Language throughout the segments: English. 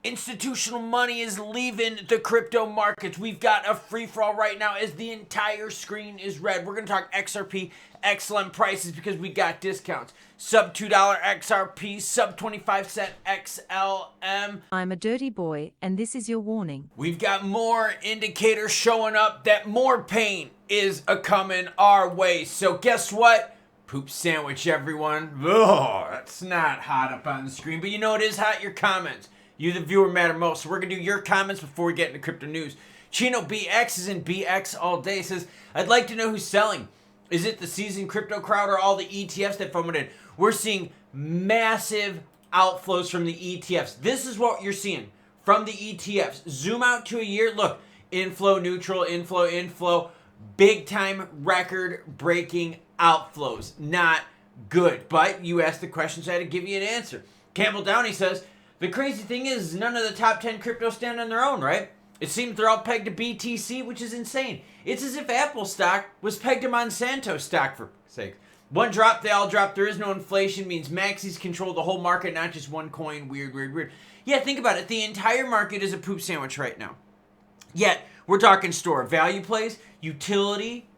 Institutional money is leaving the crypto markets. We've got a free-for-all right now as the entire screen is red. We're going to talk XRP, XLM prices because we got discounts. Sub $2 XRP, sub 25 cent XLM. I'm a dirty boy, and this is your warning. We've got more indicators showing up that more pain is a-coming our way. So guess what? Poop sandwich, everyone. Oh, that's not hot up on the screen, but you know it is hot, your comments. You, the viewer, matter most. So we're going to do your comments before we get into crypto news. Chino BX is in BX all day. Says, I'd like to know who's selling. Is it the seasoned crypto crowd or all the ETFs that fomented? We're seeing massive outflows from the ETFs. This is what you're seeing from the ETFs. Zoom out to a year. Look, inflow, neutral, inflow. Big time record breaking outflows. Not good. But you asked the question, so I had to give you an answer. Campbell Downey says, the crazy thing is none of the top 10 cryptos stand on their own, right? It seems they're all pegged to BTC, which is insane. It's as if Apple stock was pegged to Monsanto stock, for sake. One drop, they all drop. There is no inflation, means maxis control the whole market, not just one coin. Weird. Yeah, think about it. The entire market is a poop sandwich right now. Yet, we're talking store value plays, utility,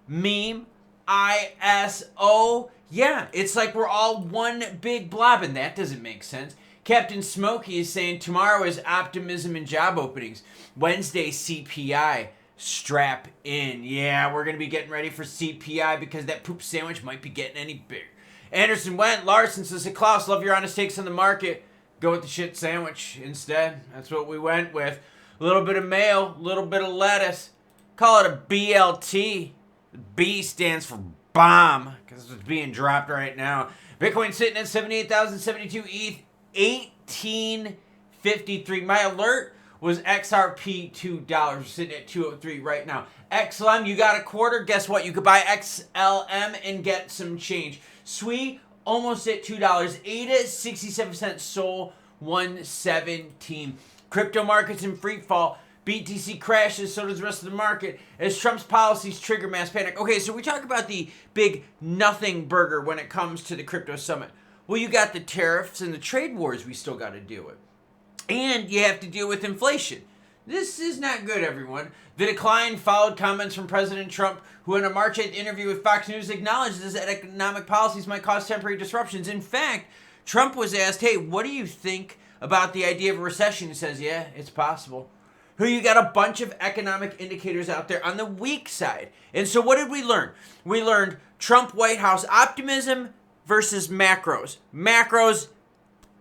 meme, ISO. Yeah, it's like we're all one big blob, and that doesn't make sense. Captain Smokey is saying tomorrow is optimism and job openings. Wednesday, CPI. Strap in. Yeah, we're going to be getting ready for CPI because that poop sandwich might be getting any bigger. Anderson went. Larson says, hey, Klaus, love your honest takes on the market. Go with the shit sandwich instead. That's what we went with. A little bit of mayo, a little bit of lettuce. Call it a BLT. B stands for bomb because it's being dropped right now. Bitcoin sitting at 78,072 ETH. 1853. My alert was XRP $2. We're sitting at 203 right now. XLM, you got a quarter. Guess what? You could buy XLM and get some change. SWE, almost at $2. ADA, 67 cents. SOL, 117. Crypto markets in free fall. BTC crashes, so does the rest of the market, as Trump's policies trigger mass panic. Okay, so we talk about the big nothing burger when it comes to the crypto summit. Well, you got the tariffs and the trade wars we still got to deal with. And you have to deal with inflation. This is not good, everyone. The decline followed comments from President Trump, who in a March 8th interview with Fox News acknowledges that economic policies might cause temporary disruptions. In fact, Trump was asked, hey, what do you think about the idea of a recession? He says, yeah, it's possible. You got a bunch of economic indicators out there on the weak side. And so what did we learn? We learned Trump White House optimism versus macros. Macros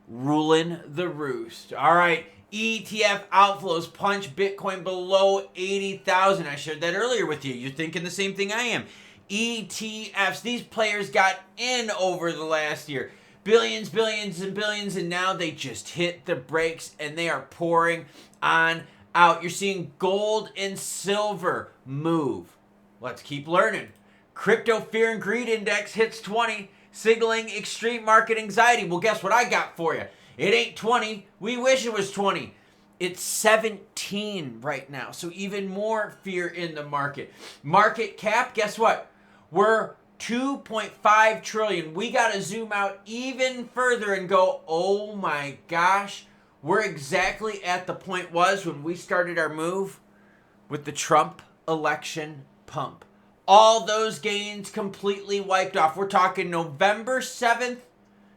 ruling the roost. All right, ETF outflows punch Bitcoin below 80,000. I shared that earlier with you. You're thinking the same thing I am. ETFs, these players got in over the last year. Billions, and now they just hit the brakes and they are pouring on out. You're seeing gold and silver move. Let's keep learning. Crypto fear and greed index hits 20. Signaling extreme market anxiety. Well, guess what I got for you? It ain't 20. We wish it was 20. It's 17 right now. So even more fear in the market. Market cap, guess what? We're 2.5 trillion. We got to zoom out even further and go, oh my gosh, we're exactly at the point was when we started our move with the Trump election pump. All those gains completely wiped off. We're talking November 7th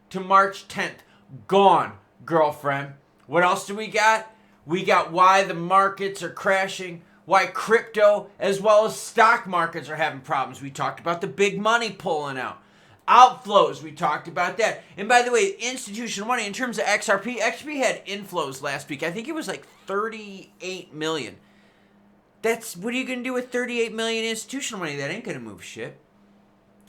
to March 10th. Gone, girlfriend. What else do we got? We got why the markets are crashing, why crypto as well as stock markets are having problems. We talked about the big money pulling out. Outflows, we talked about that. And by the way, institutional money, in terms of XRP had inflows last week. I think it was like 38 million. What are you going to do with 38 million institutional money? That ain't going to move shit.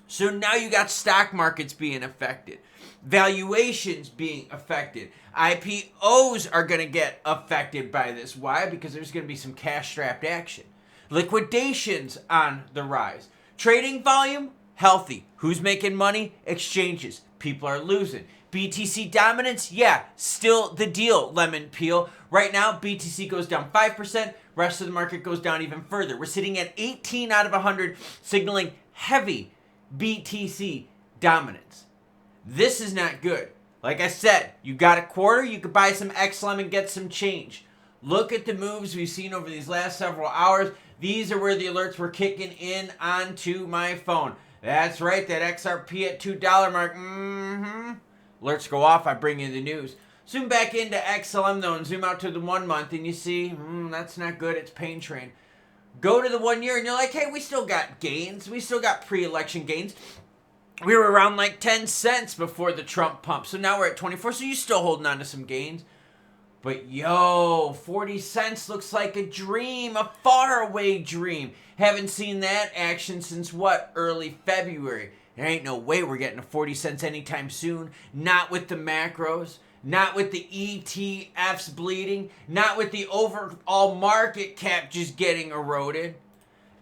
So now you got stock markets being affected. Valuations being affected. IPOs are going to get affected by this. Why? Because there's going to be some cash-strapped action. Liquidations on the rise. Trading volume, healthy. Who's making money? Exchanges. People are losing. BTC dominance? Yeah, still the deal, lemon peel. Right now, BTC goes down 5%. Rest of the market goes down even further. We're sitting at 18 out of 100, signaling heavy BTC dominance. This is not good. Like I said, you got a quarter, you could buy some XLM and get some change. Look at the moves we've seen over these last several hours. These are where the alerts were kicking in onto my phone. That's right, that XRP at $2 mark. Alerts go off, I bring you the news. Zoom back into XLM though and zoom out to the 1 month and you see, that's not good, it's pain train. Go to the 1 year and you're like, hey, we still got gains. We still got pre-election gains. We were around like 10 cents before the Trump pump. So now we're at 24, so you're still holding on to some gains. But yo, 40 cents looks like a dream, a faraway dream. Haven't seen that action since what, early February. There ain't no way we're getting to 40 cents anytime soon. Not with the macros, not with the ETFs bleeding, not with the overall market cap just getting eroded.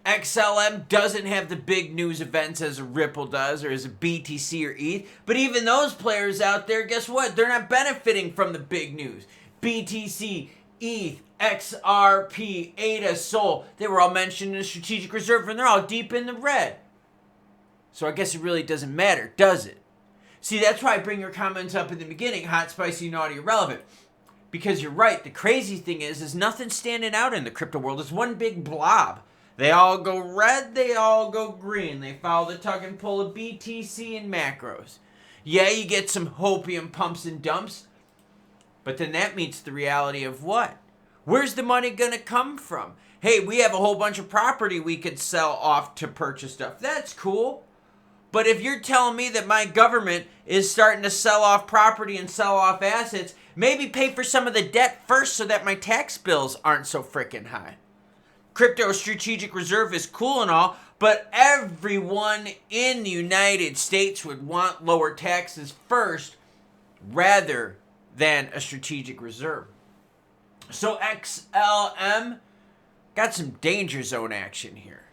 XLM doesn't have the big news events as a Ripple does or as a BTC or ETH. But even those players out there, guess what? They're not benefiting from the big news. BTC, ETH, XRP, ADA, SOL, they were all mentioned in the strategic reserve and they're all deep in the red. So I guess it really doesn't matter, does it? See, that's why I bring your comments up in the beginning, hot, spicy, naughty, irrelevant. Because you're right, the crazy thing is nothing standing out in the crypto world. It's one big blob. They all go red, they all go green. They follow the tug and pull of BTC and macros. Yeah, you get some hopium pumps and dumps. But then that meets the reality of what? Where's the money going to come from? Hey, we have a whole bunch of property we could sell off to purchase stuff. That's cool. But if you're telling me that my government is starting to sell off property and sell off assets, maybe pay for some of the debt first so that my tax bills aren't so freaking high. Crypto strategic reserve is cool and all, but everyone in the United States would want lower taxes first rather than a strategic reserve. So XLM got some danger zone action here.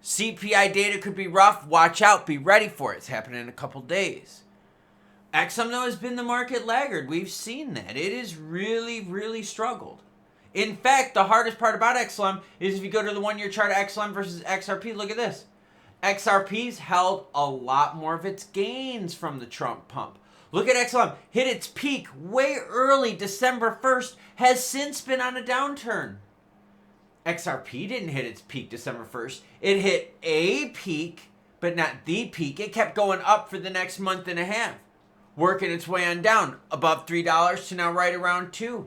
CPI data could be rough. Watch out. Be ready for it. It's happening in a couple days. XLM, though, has been the market laggard. We've seen that. It has really, really struggled. In fact, the hardest part about XLM is if you go to the 1 year chart of XLM versus XRP, look at this. XRP's held a lot more of its gains from the Trump pump. Look at XLM, hit its peak way early, December 1st, has since been on a downturn. XRP didn't hit its peak December 1st. It hit a peak, but not the peak. It kept going up for the next month and a half, working its way on down, above $3 to now right around $2.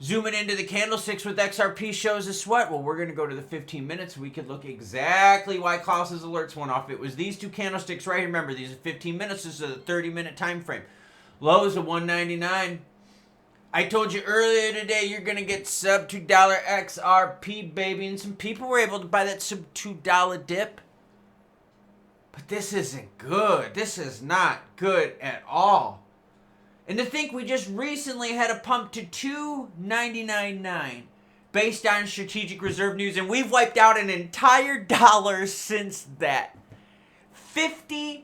Zooming into the candlesticks with XRP shows us what? Well, we're going to go to the 15 minutes. We could look exactly why Klaus's alerts went off. It was these two candlesticks right here. Remember, these are 15 minutes. This is a 30-minute time frame. Lows of 199. I told you earlier today you're going to get sub $2 XRP, baby. And some people were able to buy that sub $2 dip. But this isn't good. This is not good at all. And to think we just recently had a pump to $2.99.9 based on strategic reserve news, and we've wiped out an entire dollar since that. 50%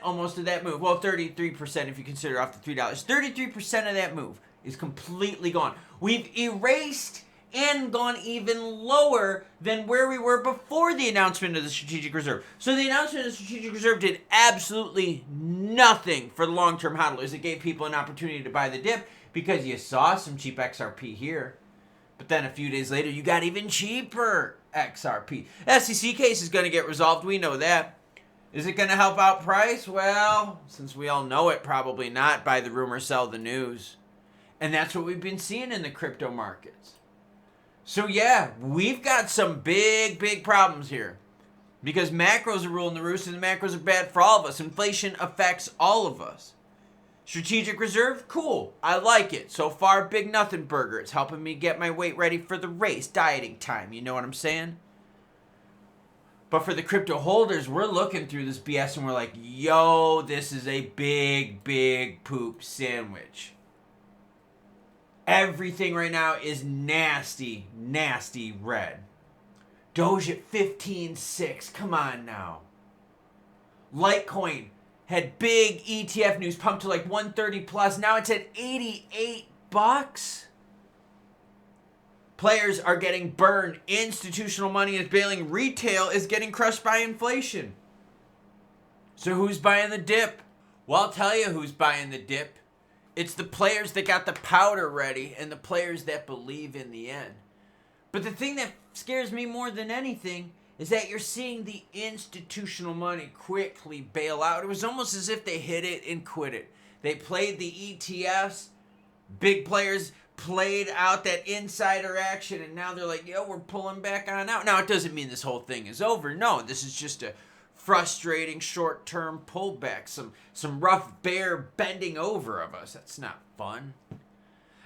almost of that move. Well, 33% if you consider off the $3. 33% of that move is completely gone. We've erased and gone even lower than where we were before the announcement of the strategic reserve. So the announcement of the strategic reserve did absolutely nothing for the long-term hodlers. It gave people an opportunity to buy the dip because you saw some cheap XRP here. But then a few days later, you got even cheaper XRP. SEC case is going to get resolved. We know that. Is it going to help out price? Well, since we all know it, probably not. Buy the rumor, sell the news. And that's what we've been seeing in the crypto markets. So yeah, we've got some big, big problems here. Because macros are ruling the roost and the macros are bad for all of us. Inflation affects all of us. Strategic reserve, cool. I like it. So far, big nothing burger. It's helping me get my weight ready for the race. Dieting time, you know what I'm saying? But for the crypto holders, we're looking through this BS and we're like, yo, this is a big, big poop sandwich. Everything right now is nasty, nasty red. Doge at 15.6. Come on now. Litecoin had big ETF news pumped to like 130 plus. Now it's at $88. Players are getting burned. Institutional money is bailing. Retail is getting crushed by inflation. So who's buying the dip? Well, I'll tell you who's buying the dip. It's the players that got the powder ready and the players that believe in the end. But the thing that scares me more than anything is that you're seeing the institutional money quickly bail out. It was almost as if they hit it and quit it. They played the ETFs. Big players played out that insider action, and now they're like, yo, we're pulling back on out. Now, it doesn't mean this whole thing is over. No, this is just a frustrating short-term pullback. Some rough bear bending over of us. That's not fun.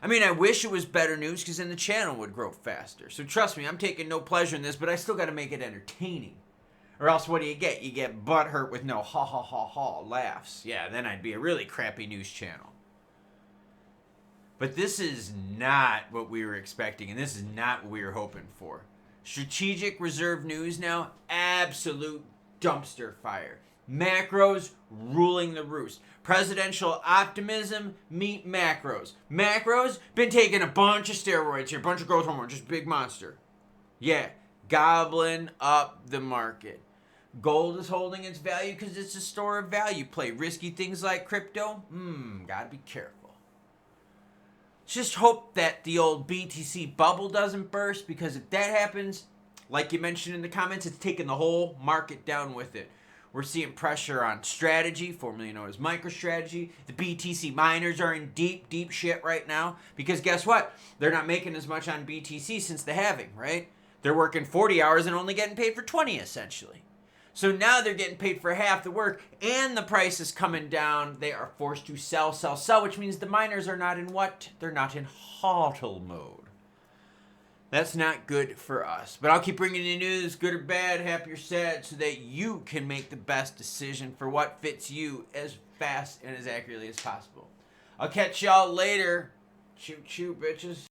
I mean, I wish it was better news because then the channel would grow faster. So trust me, I'm taking no pleasure in this, but I still got to make it entertaining. Or else what do you get? You get butthurt with no ha ha ha ha laughs. Yeah, then I'd be a really crappy news channel. But this is not what we were expecting, and this is not what we were hoping for. Strategic reserve news now, absolute dumpster fire. Macros ruling the roost. Presidential optimism meet macros. Macros been taking a bunch of steroids here, bunch of growth hormone, just big monster. Yeah, gobbling up the market. Gold is holding its value because it's a store of value play. Risky things like crypto, gotta be careful. Just hope that the old BTC bubble doesn't burst, because if that happens, like you mentioned in the comments, it's taking the whole market down with it. We're seeing pressure on strategy, formerly known as MicroStrategy. The BTC miners are in deep, deep shit right now because guess what? They're not making as much on BTC since the halving, right? They're working 40 hours and only getting paid for 20, essentially. So now they're getting paid for half the work and the price is coming down. They are forced to sell, which means the miners are not in what? They're not in hodl mode. That's not good for us. But I'll keep bringing you news, good or bad, happy or sad, so that you can make the best decision for what fits you as fast and as accurately as possible. I'll catch y'all later. Choo choo, bitches.